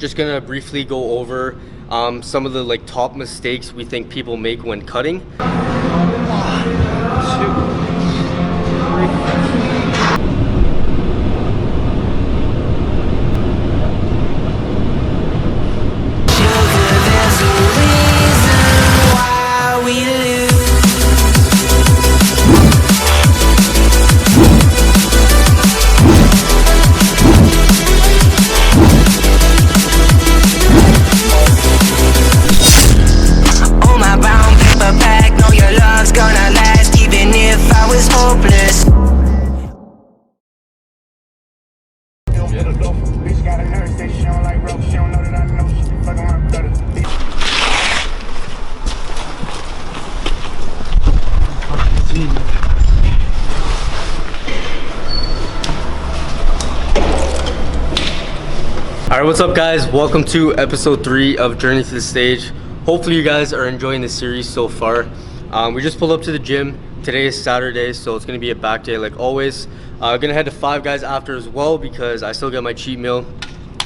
Just gonna briefly go over some of the top mistakes we think people make when cutting. Alright, what's up guys? Welcome to episode 3 of Journey to the Stage. Hopefully you guys are enjoying the series so far. We just pulled up to the gym. Today is Saturday, so it's going to be a back day like always. Gonna head to Five Guys after as well because I still get my cheat meal.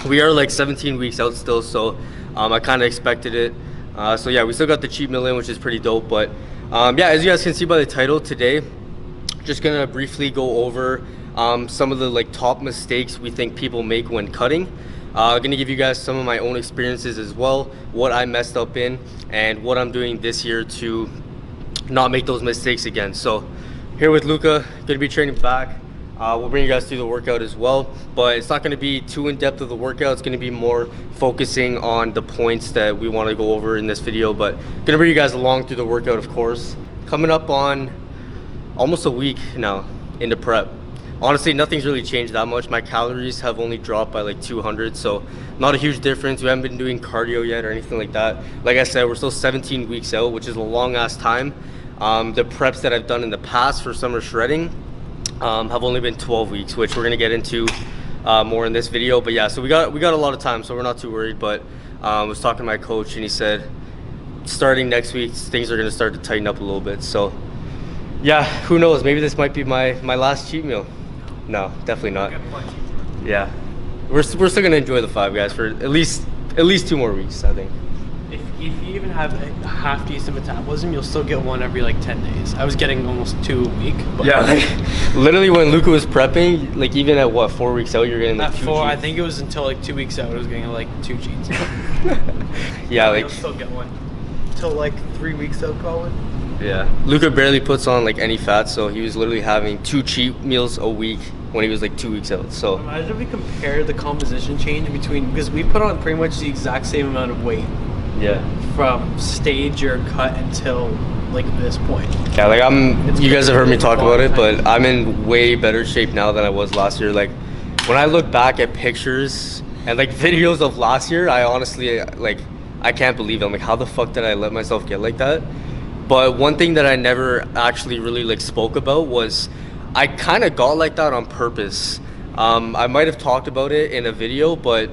We are like 17 weeks out still, so I kind of expected it. So yeah, we still got the cheat meal in, which is pretty dope. But yeah, as you guys can see by the title today, just gonna briefly go over some of the top mistakes we think people make when cutting. Gonna give you guys some of my own experiences as well, what I messed up in, and what I'm doing this year to not make those mistakes again. So here with Luca, gonna be training back. We'll bring you guys through the workout as well, but it's not gonna be too in depth of the workout. It's gonna be more focusing on the points that we want to go over in this video, but gonna bring you guys along through the workout, of course. Coming up on almost a week now into prep. Honestly, nothing's really changed that much. My calories have only dropped by like 200, so not a huge difference. We haven't been doing cardio yet or anything like that. Like I said, we're still 17 weeks out, which is a long ass time. The preps that I've done in the past for summer shredding have only been 12 weeks, which we're gonna get into more in this video. But yeah, so we got a lot of time, so we're not too worried. But I was talking to my coach and he said starting next week things are gonna start to tighten up a little bit. So yeah, who knows, maybe this might be my last cheat meal. No, definitely not. Yeah, we're still gonna enjoy the Five Guys for at least 2 more weeks, I think. If you even have a half decent metabolism, you'll still get one every like 10 days. I was getting almost 2 a week. But yeah, like literally when Luca was prepping, like even at what, 4 weeks out, you're getting like 2 cheats. I think it was until like 2 weeks out, I was getting like 2 cheats. Yeah, like you'll still get one until like 3 weeks out, probably. Yeah, Luca barely puts on like any fat, so he was literally having 2 cheat meals a week when he was like 2 weeks out. So imagine if we compare the composition change between, because we put on pretty much the exact same amount of weight. Yeah. From stage or cut until like this point. Yeah, like you guys have heard me talk about it, but I'm in way better shape now than I was last year. Like when I look back at pictures and like videos of last year, I honestly I can't believe it. I'm like, how the fuck did I let myself get like that? But one thing that I never actually really spoke about was I kind of got like that on purpose. I might have talked about it in a video, but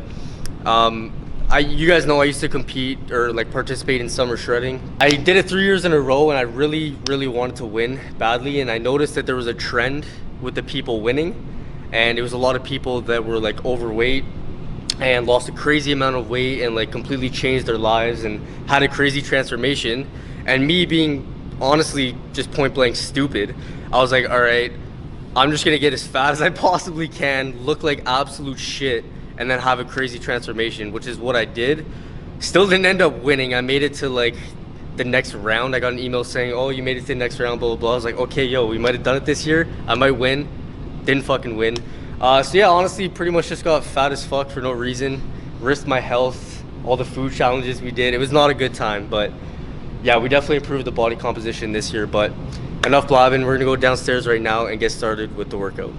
you guys know I used to compete or participate in summer shredding. I did it 3 years in a row, and I really wanted to win badly. And I noticed that there was a trend with the people winning, and it was a lot of people that were overweight and lost a crazy amount of weight and completely changed their lives and had a crazy transformation. And me being honestly just point blank stupid, I was like, all right, I'm just gonna get as fat as I possibly can, look like absolute shit, and then have a crazy transformation, which is what I did. Still didn't end up winning. I made it to the next round. I got an email saying, oh, you made it to the next round, blah, blah, blah. I was like, okay, yo, we might have done it this year. I might win. Didn't fucking win. So yeah, honestly, pretty much just got fat as fuck for no reason. Risked my health, all the food challenges we did. It was not a good time, but yeah, we definitely improved the body composition this year. But enough blabbing. We're gonna go downstairs right now and get started with the workout.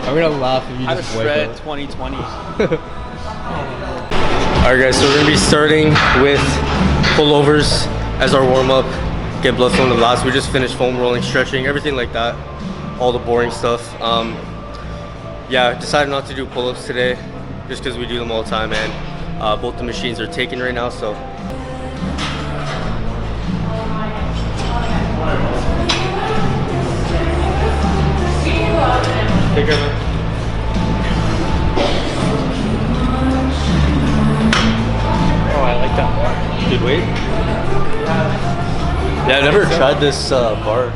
I'm gonna laugh if you just wake shred up. 2020. Alright guys, so we're gonna be starting with pullovers as our warm-up. Get blood flow in the lats. We just finished foam rolling, stretching, everything like that. All the boring stuff. Yeah, decided not to do pull-ups today just because we do them all the time, and both the machines are taken right now, so Yeah, I've never tried this bar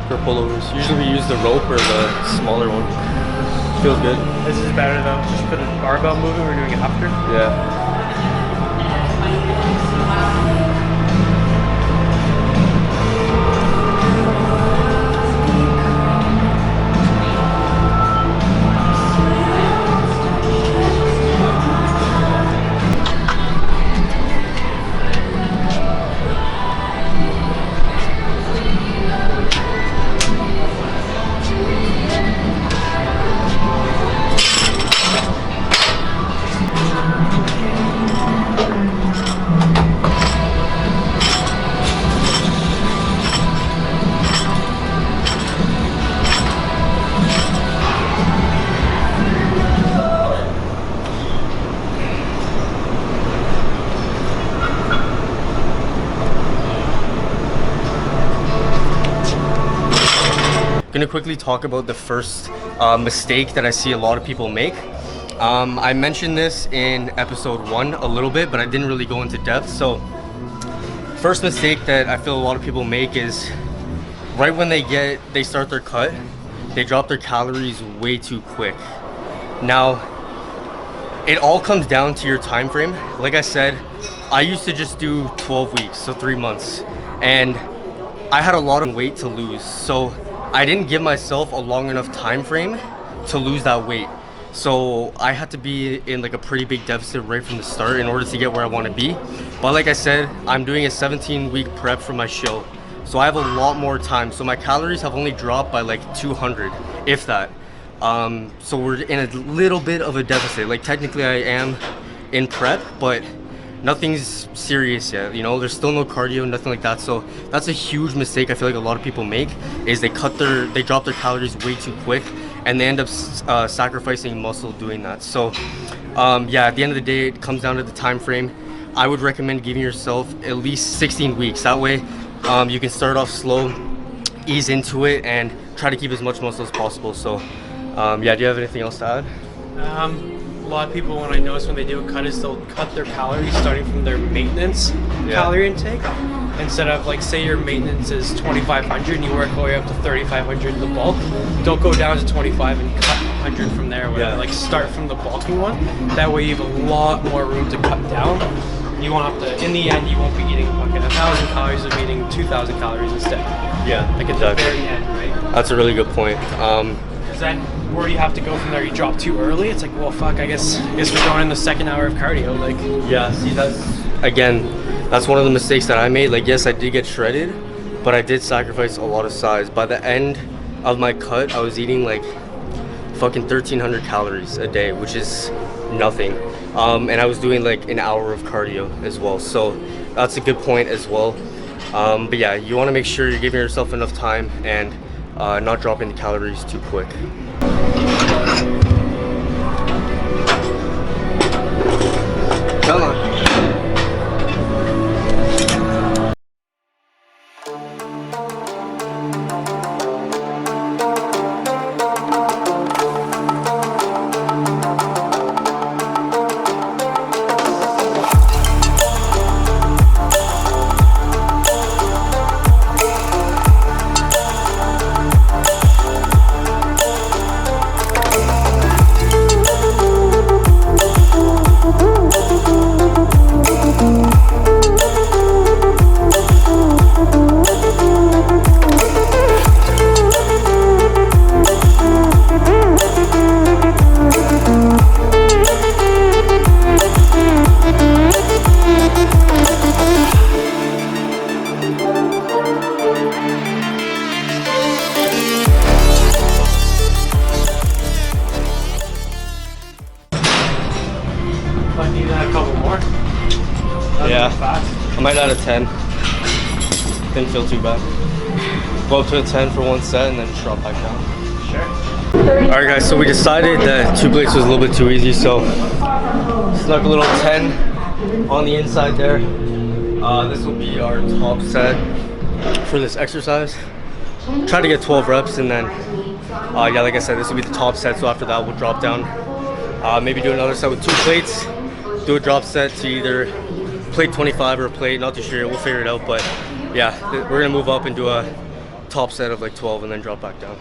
for pullovers. Usually we use the rope or the smaller one. Feels good. This is better though. Just for the barbell movement, we're doing it after. Yeah. Gonna quickly talk about the first mistake that I see a lot of people make. I mentioned this in episode 1 a little bit, but I didn't really go into depth. So first mistake that I feel a lot of people make is right when they start their cut, they drop their calories way too quick. Now, it all comes down to your time frame. Like I said, I used to just do 12 weeks, so 3 months, and I had a lot of weight to lose. So I didn't give myself a long enough time frame to lose that weight. So I had to be in like a pretty big deficit right from the start in order to get where I want to be. But like I said, I'm doing a 17-week prep for my show. So I have a lot more time. So my calories have only dropped by like 200, if that. So we're in a little bit of a deficit. Like technically I am in prep, but nothing's serious yet, you know. There's still no cardio, nothing like that. So that's a huge mistake I feel like a lot of people make, is they drop their calories way too quick, and they end up sacrificing muscle doing that. So yeah, at the end of the day, it comes down to the time frame. I would recommend giving yourself at least 16 weeks. That way you can start off slow, ease into it, and try to keep as much muscle as possible. So yeah, do you have anything else to add? A lot of people, when I notice when they do a cut, is they'll cut their calories starting from their maintenance calorie intake. Instead of, like, say your maintenance is 2,500 and you work all the way up to 3,500 in the bulk, don't go down to 25 and cut 100 from there. Like, start from the bulking one. That way you have a lot more room to cut down. You won't have to, in the end, you won't be eating fucking 1,000 calories of eating 2,000 calories instead. Yeah, like at the very end, right? That's a really good point. Because then where you have to go from there, you drop too early. It's like, well, fuck, I guess we're going in the second hour of cardio. Like, yeah, see, that's one of the mistakes that I made. Like, yes, I did get shredded, but I did sacrifice a lot of size. By the end of my cut, I was eating like fucking 1,300 calories a day, which is nothing. And I was doing like an hour of cardio as well. So that's a good point as well. But yeah, you want to make sure you're giving yourself enough time and not dropping the calories too quick. Come on. I need a couple more. Yeah, I might add a 10. Didn't feel too bad. Go up to a 10 for one set and then just drop back down. Sure. Alright guys, so we decided that 2 plates was a little bit too easy, so snuck a little 10 on the inside there. This will be our top set for this exercise. Try to get 12 reps, and then yeah, like I said, this will be the top set, so after that we'll drop down. Maybe do another set with 2 plates, do a drop set to either plate 25 or a plate, not too sure. We'll figure it out. But yeah, we're gonna move up and do a top set of like 12 and then drop back down.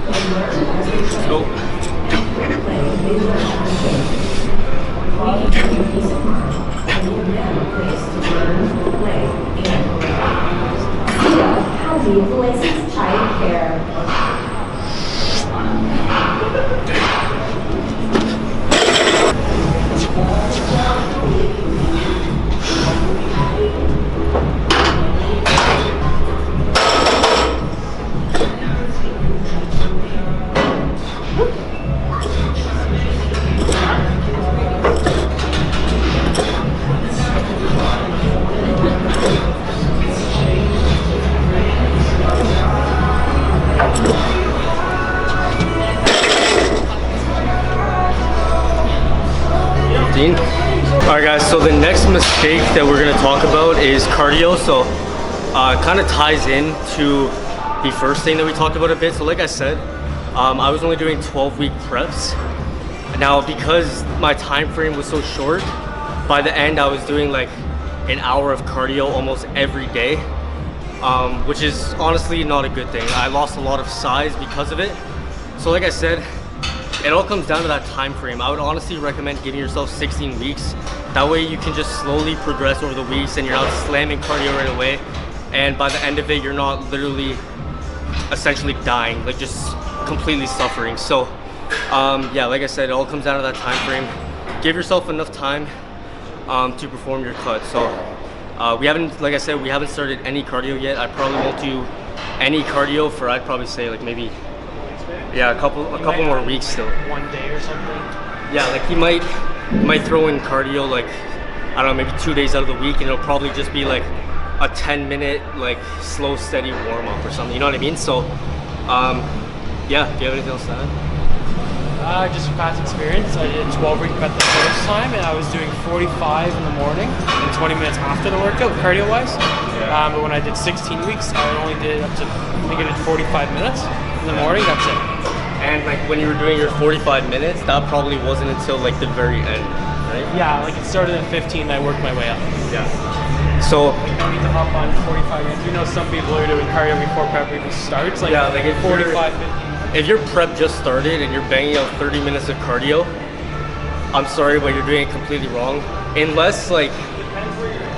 Let's go. Healthy influences child care. Alright guys, so the next mistake that we're going to talk about is cardio. So it kind of ties in to the first thing that we talked about a bit. So like I said, I was only doing 12-week preps. Now because my time frame was so short, by the end I was doing like an hour of cardio almost every day, which is honestly not a good thing. I lost a lot of size because of it. So like I said, it all comes down to that time frame. I would honestly recommend giving yourself 16 weeks. That way you can just slowly progress over the weeks and you're not slamming cardio right away. And by the end of it, you're not literally essentially dying, like just completely suffering. So yeah, like I said, it all comes down to that time frame. Give yourself enough time to perform your cut. So we haven't, like I said, we haven't started any cardio yet. I probably won't do any cardio for, I'd probably say like maybe, yeah, a couple more weeks still. One day or something. Yeah, like he might throw in cardio like, I don't know, maybe 2 days out of the week, and it'll probably just be like a 10-minute like slow steady warm up or something. You know what I mean? So yeah, do you have anything else to add? Just from past experience, I did 12-week prep the first time, and I was doing 45 in the morning and 20 minutes after the workout, cardio-wise. Yeah. But when I did 16 weeks, I only did up to, I think I did 45 minutes in the morning. That's it. And like when you were doing your 45 minutes, that probably wasn't until like the very end, right? Yeah, like it started at 15 and I worked my way up. Yeah. So Like no need to hop on 45 minutes. You know, some people are doing cardio before prep even starts. Like, yeah, like if 45, 50. If your prep just started and you're banging out 30 minutes of cardio, I'm sorry, but you're doing it completely wrong. Unless like,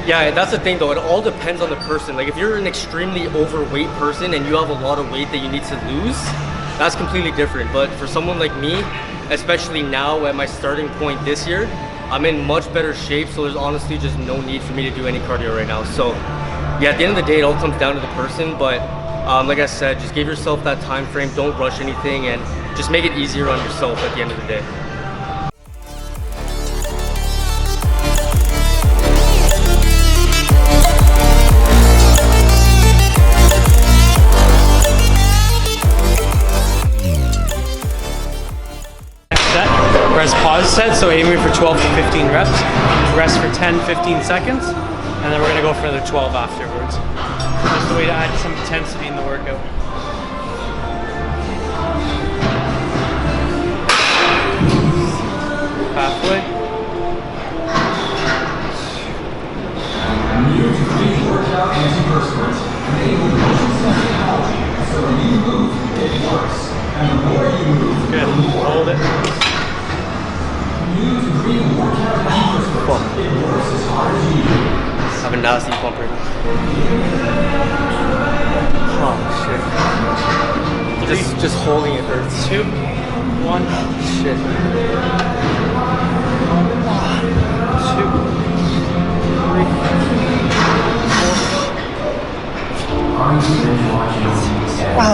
yeah, that's the thing though, it all depends on the person. Like if you're an extremely overweight person and you have a lot of weight that you need to lose, that's completely different. But for someone like me, especially now at my starting point this year, I'm in much better shape, so there's honestly just no need for me to do any cardio right now. So yeah, at the end of the day, it all comes down to the person, but like I said, just give yourself that time frame, don't rush anything, and just make it easier on yourself at the end of the day. Press pause set, so aiming for 12 to 15 reps, rest for 10-15 seconds, and then we're going to go for another 12 afterwards. Just a way to add some intensity in the workout. Halfway. Good, hold it. I have a nasty pump right now. Oh shit. Just holding it hurts. 2, 1. Shit. 2, 3, 4.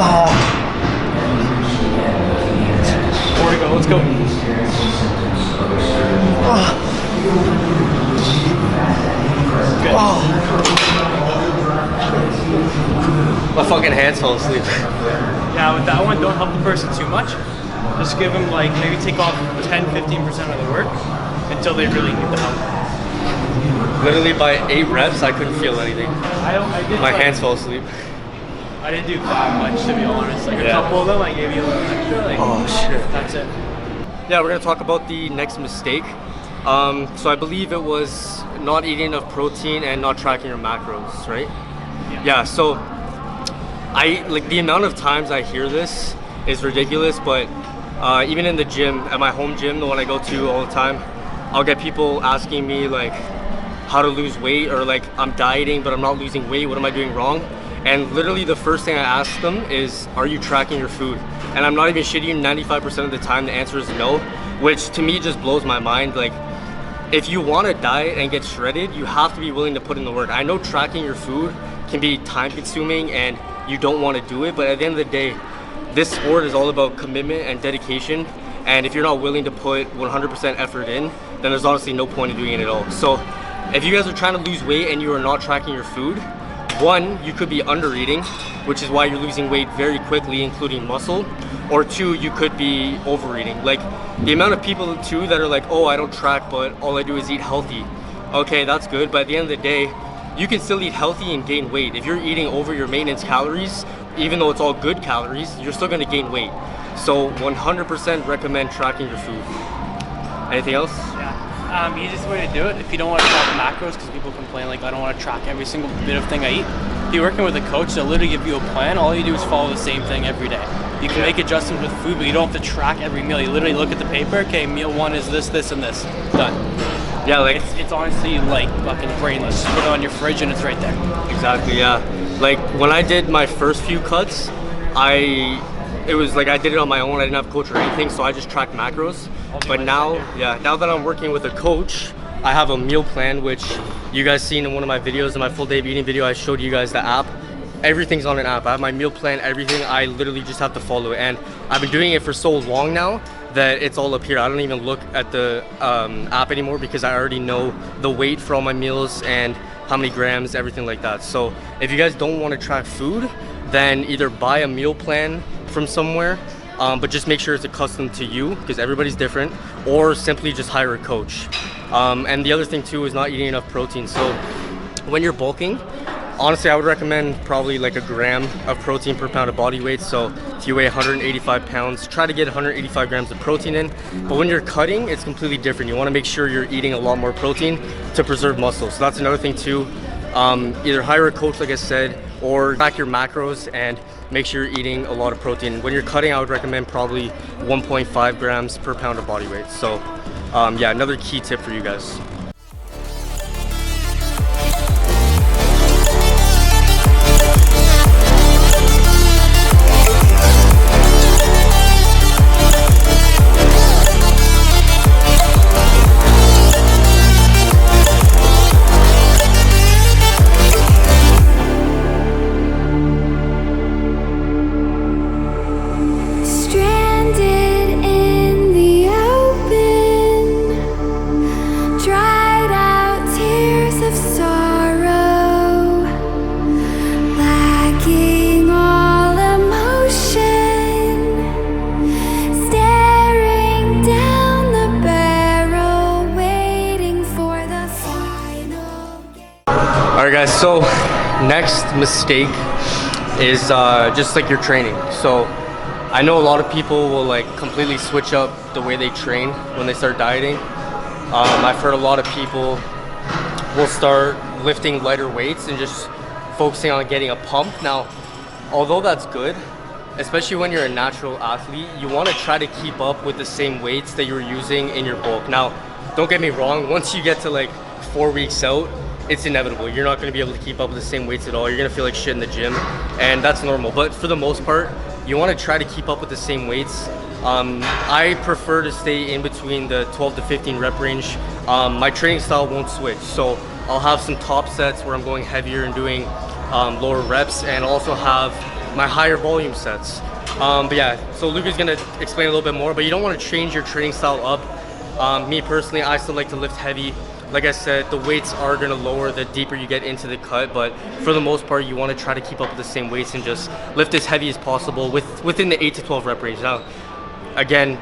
More to go, let's go. Good. My fucking hands fell asleep. Yeah, with that one, don't help the person too much. Just give them like, maybe take off 10-15% of the work until they really need the help. Literally by 8 reps, I couldn't feel anything. My hands fell asleep. I didn't do that much, to be honest. Like a couple of them, I gave you a little extra. Like, oh shit. That's it. Yeah, we're gonna talk about the next mistake. So I believe it was not eating enough protein and not tracking your macros, right? Yeah, so I like the amount of times I hear this is ridiculous, but even in the gym, at my home gym, the one I go to all the time, I'll get people asking me like how to lose weight, or like I'm dieting but I'm not losing weight, what am I doing wrong? And literally the first thing I ask them is, are you tracking your food? And I'm not even shitting you, 95% of the time the answer is no, which to me just blows my mind. Like, if you want to diet and get shredded, you have to be willing to put in the work. I know tracking your food can be time consuming and you don't want to do it, but at the end of the day, this sport is all about commitment and dedication. And if you're not willing to put 100% effort in, then there's honestly no point in doing it at all. So if you guys are trying to lose weight and you are not tracking your food, one, you could be under eating, which is why you're losing weight very quickly, including muscle. Or two, you could be overeating. Like the amount of people too that are like, oh, I don't track, but all I do is eat healthy. Okay, that's good, but at the end of the day, you can still eat healthy and gain weight. If you're eating over your maintenance calories, even though it's all good calories, you're still gonna gain weight. So 100% recommend tracking your food. Anything else? Yeah. Easiest way to do it, if you don't want to track macros, because people complain like, I don't want to track every single bit of thing I eat. If you're working with a coach, they'll literally give you a plan. All you do is follow the same thing every day. You can make adjustments with food, but you don't have to track every meal. You literally look at the paper, okay, meal one is this, this, and this. Done. Yeah, like it's honestly like fucking brainless. Just put it on your fridge and it's right there. Exactly, yeah. Like when I did my first few cuts, it was like I did it on my own. I didn't have a coach or anything, so I just tracked macros. But now, now that I'm working with a coach, I have a meal plan, which you guys seen in one of my videos, in my full day of eating video. I showed you guys the app. Everything's on an app. I have my meal plan, everything. I literally just have to follow it, and I've been doing it for so long now that it's all up here. I don't even look at the app anymore because I already know the weight for all my meals and how many grams, everything like that. So if you guys don't want to track food, then either buy a meal plan from somewhere, but just make sure it's accustomed to you because everybody's different, or simply just hire a coach. And the other thing too is not eating enough protein. So when you're bulking, honestly, I would recommend probably like a gram of protein per pound of body weight. So if you weigh 185 pounds, try to get 185 grams of protein in. But when you're cutting, it's completely different. You want to make sure you're eating a lot more protein to preserve muscle. So that's another thing too. Either hire a coach, like I said, or track your macros and make sure you're eating a lot of protein. When you're cutting, I would recommend probably 1.5 grams per pound of body weight. So yeah, another key tip for you guys. Alright guys, so next mistake is just like your training. So I know a lot of people will like completely switch up the way they train when they start dieting. I've heard a lot of people will start lifting lighter weights and just focusing on getting a pump. Now, although that's good, especially when you're a natural athlete, you want to try to keep up with the same weights that you were using in your bulk. Now, don't get me wrong, once you get to like 4 weeks out, it's inevitable. You're not going to be able to keep up with the same weights at all. You're going to feel like shit in the gym, and that's normal. But for the most part, you want to try to keep up with the same weights. I prefer to stay in between the 12 to 15 rep range. My training style won't switch, so I'll have some top sets where I'm going heavier and doing lower reps, and also have my higher volume sets. But yeah, so Luca's going to explain a little bit more, but you don't want to change your training style up. Me personally, I still like to lift heavy. Like I said, the weights are going to lower the deeper you get into the cut, but for the most part, you want to try to keep up with the same weights and just lift as heavy as possible within the 8 to 12 rep range. Now, again,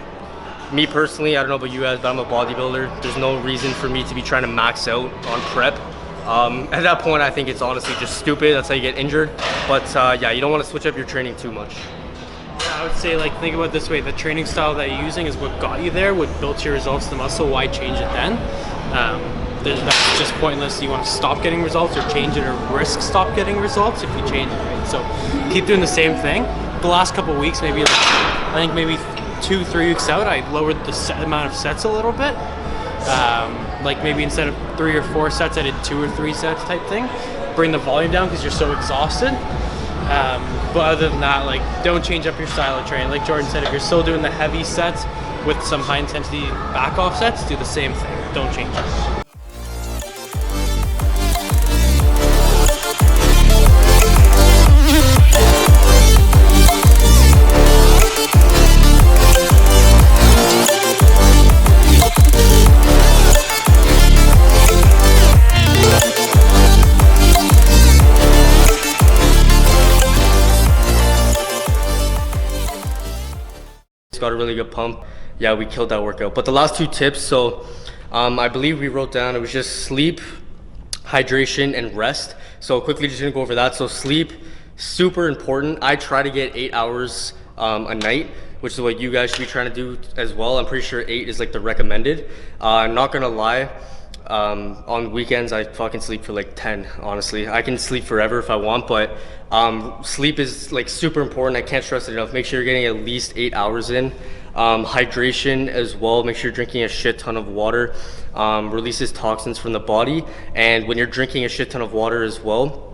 me personally, I don't know about you guys, but I'm a bodybuilder. There's no reason for me to be trying to max out on prep. At that point, I think it's honestly just stupid. That's how you get injured. But yeah, you don't want to switch up your training too much. Yeah, I would say, like, think about it this way: the training style that you're using is what got you there, what built your results to the muscle. Why change it then? That's just pointless. You want to stop getting results or change it or risk stop getting results if you change it, right? So keep doing the same thing. The last couple of weeks, maybe, I think maybe 2-3 weeks out, I lowered the amount of sets a little bit. Like maybe instead of 3 or 4 sets, I did 2 or 3 sets type thing. Bring the volume down because you're so exhausted. But other than that, like, don't change up your style of training. Like Jordan said, if you're still doing the heavy sets with some high intensity back off sets, do the same thing. Don't change it. Got a really good pump. Yeah, we killed that workout. But the last 2 tips, so I believe we wrote down, it was just sleep, hydration, and rest. So quickly just gonna go over that. So sleep, super important. I try to get 8 hours a night, which is what you guys should be trying to do as well. I'm pretty sure 8 is like the recommended. I'm not gonna lie, on weekends I fucking sleep for like 10. Honestly, I can sleep forever if I want, but sleep is like super important. I can't stress it enough. Make sure you're getting at least 8 hours in. Hydration as well. Make sure you're drinking a shit ton of water. Releases toxins from the body, and when you're drinking a shit ton of water as well,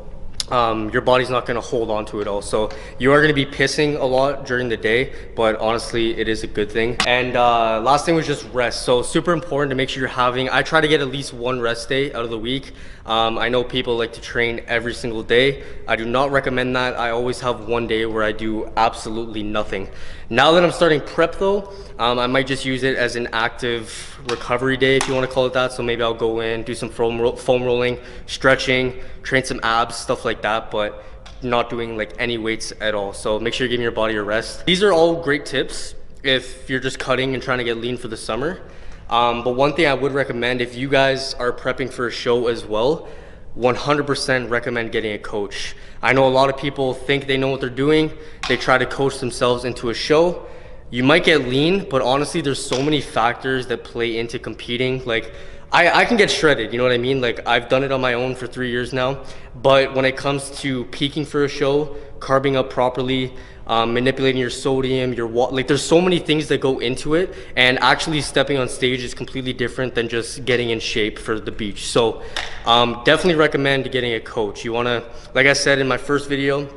your body's not going to hold on to it all. So you are going to be pissing a lot during the day, but honestly it is a good thing. And last thing was just rest. So super important to make sure you're having, I try to get at least 1 rest day out of the week. I know people like to train every single day. I do not recommend that. I always have 1 day where I do absolutely nothing. Now that I'm starting prep though, I might just use it as an active recovery day, if you want to call it that. So maybe I'll go in, do some foam rolling, stretching, train some abs, stuff like that, but not doing like any weights at all. So make sure you're giving your body a rest. These are all great tips if you're just cutting and trying to get lean for the summer. But one thing I would recommend, if you guys are prepping for a show as well, 100% recommend getting a coach. I know a lot of people think they know what they're doing. They try to coach themselves into a show. You might get lean, but honestly, there's so many factors that play into competing. Like, I can get shredded, you know what I mean? Like, I've done it on my own for 3 years now. But when it comes to peaking for a show, carbing up properly, manipulating your sodium, your water, like there's so many things that go into it, and actually stepping on stage is completely different than just getting in shape for the beach. So definitely recommend getting a coach. You want to, like I said in my first video,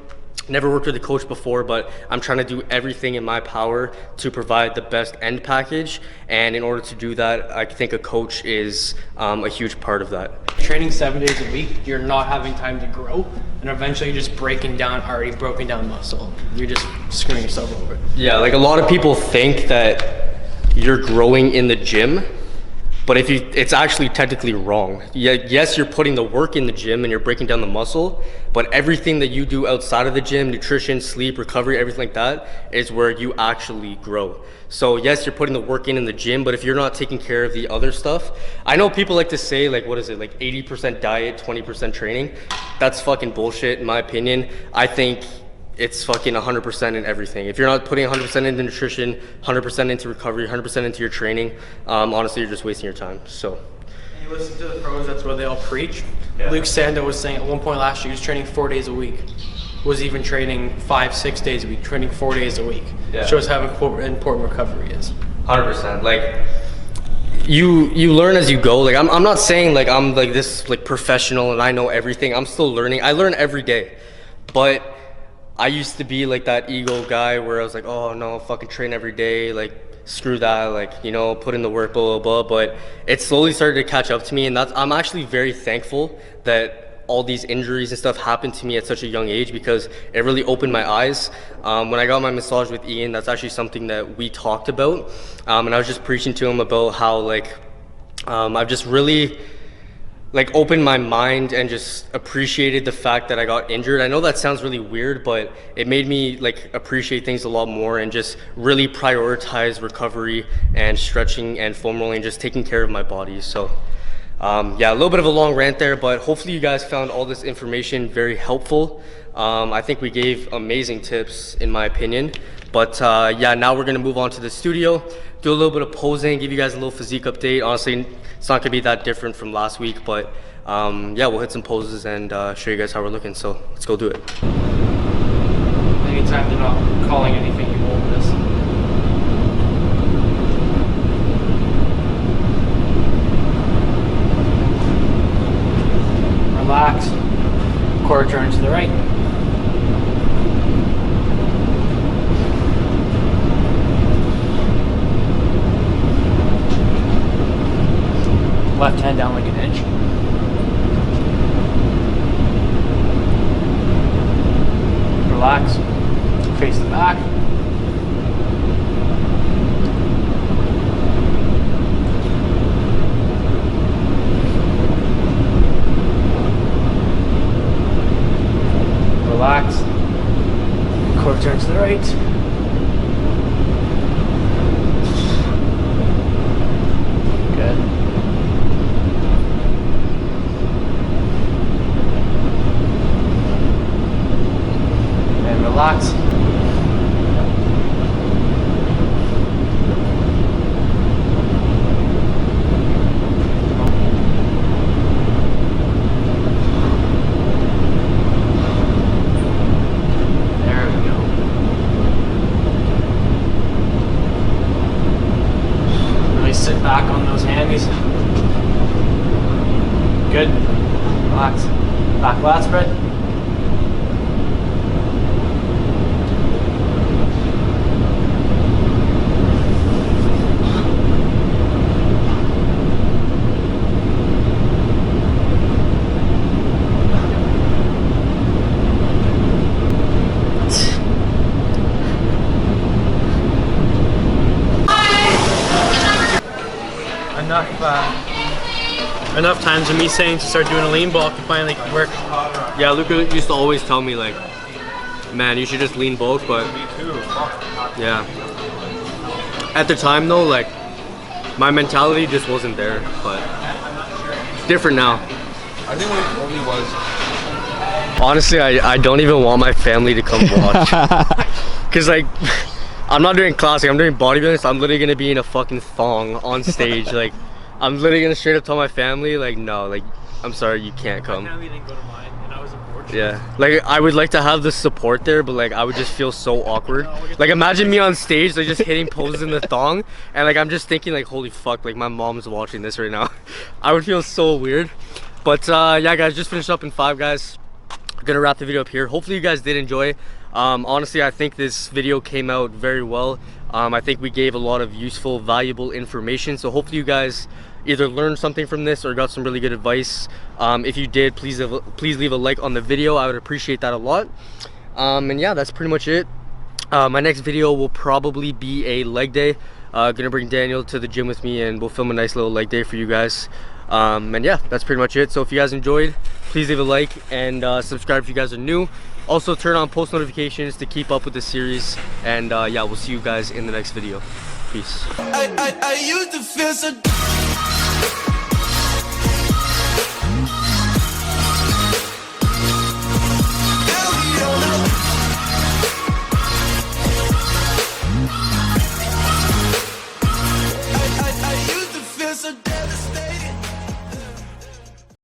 never worked with a coach before, but I'm trying to do everything in my power to provide the best end package. And in order to do that, I think a coach is a huge part of that. Training 7 days a week, you're not having time to grow, and eventually you're just breaking down already broken down muscle. You're just screwing yourself over. Yeah, like a lot of people think that you're growing in the gym, but it's actually technically wrong. Yes, you're putting the work in the gym and you're breaking down the muscle, but everything that you do outside of the gym, nutrition, sleep, recovery, everything like that, is where you actually grow. So yes, you're putting the work in the gym, but if you're not taking care of the other stuff, I know people like to say like, what is it, like 80% diet, 20% training. That's fucking bullshit in my opinion. I think it's fucking 100% in everything. If you're not putting 100% into nutrition, 100% into recovery, 100% into your training, honestly, you're just wasting your time. So. And you listen to the pros, that's what they all preach. Yeah. Luke Sando was saying at one point last year, he was training 4 days a week. Was even training 5-6 days a week, training 4 days a week. Yeah. Shows how important recovery is. 100%. Like, you learn as you go. Like, I'm not saying like I'm like this like professional and I know everything. I'm still learning. I learn every day. But I used to be like that ego guy where I was like, oh no, fucking train every day, like screw that, like, you know, put in the work, blah, blah, blah. But it slowly started to catch up to me, and I'm actually very thankful that all these injuries and stuff happened to me at such a young age, because it really opened my eyes. When I got my massage with Ian, that's actually something that we talked about. And I was just preaching to him about how like, I've just really like opened my mind and just appreciated the fact that I got injured. I know that sounds really weird, but it made me like appreciate things a lot more and just really prioritize recovery and stretching and foam rolling, just taking care of my body. So Yeah, a little bit of a long rant there, but hopefully you guys found all this information very helpful. I think we gave amazing tips in my opinion. But yeah, now we're gonna move on to the studio, do a little bit of posing, give you guys a little physique update. Honestly, it's not gonna be that different from last week, but yeah, we'll hit some poses and show you guys how we're looking. So let's go do it. Anytime they're not calling anything you won't miss. Relax. Core turn to the right. Left hand down like an inch. Relax. Face the back. Relax. Core turn to the right. Good. And relax. Sit back on those hammies. Good. Relax. Back lat spread. Enough times of me saying to start doing a lean bulk to finally work. Yeah, Luca used to always tell me like, man, you should just lean bulk, but yeah. At the time though, like, my mentality just wasn't there, but it's different now. I think what it only was. Honestly, I don't even want my family to come watch. Cause like, I'm not doing classic, I'm doing bodybuilding, so I'm literally gonna be in a fucking thong on stage. Like, I'm literally gonna straight up tell my family, like, no, like, I'm sorry, you can't come. My family didn't go to mine, and I was unfortunate. Yeah, like, I would like to have the support there, but like, I would just feel so awkward. Like, imagine me on stage, like, just hitting poses in the thong, and like, I'm just thinking, like, holy fuck, like, my mom's watching this right now. I would feel so weird. But yeah, guys, just finished up in 5, guys. Gonna wrap the video up here. Hopefully you guys did enjoy. Honestly, I think this video came out very well. I think we gave a lot of useful, valuable information, so hopefully you guys either learned something from this or got some really good advice. If you did, please leave a like on the video. I would appreciate that a lot. And yeah, that's pretty much it. My next video will probably be a leg day. Gonna bring Daniel to the gym with me and we'll film a nice little leg day for you guys. And yeah, that's pretty much it. So if you guys enjoyed, please leave a like and subscribe if you guys are new. Also turn on post notifications to keep up with the series. And yeah, we'll see you guys in the next video. Peace. I used to feel so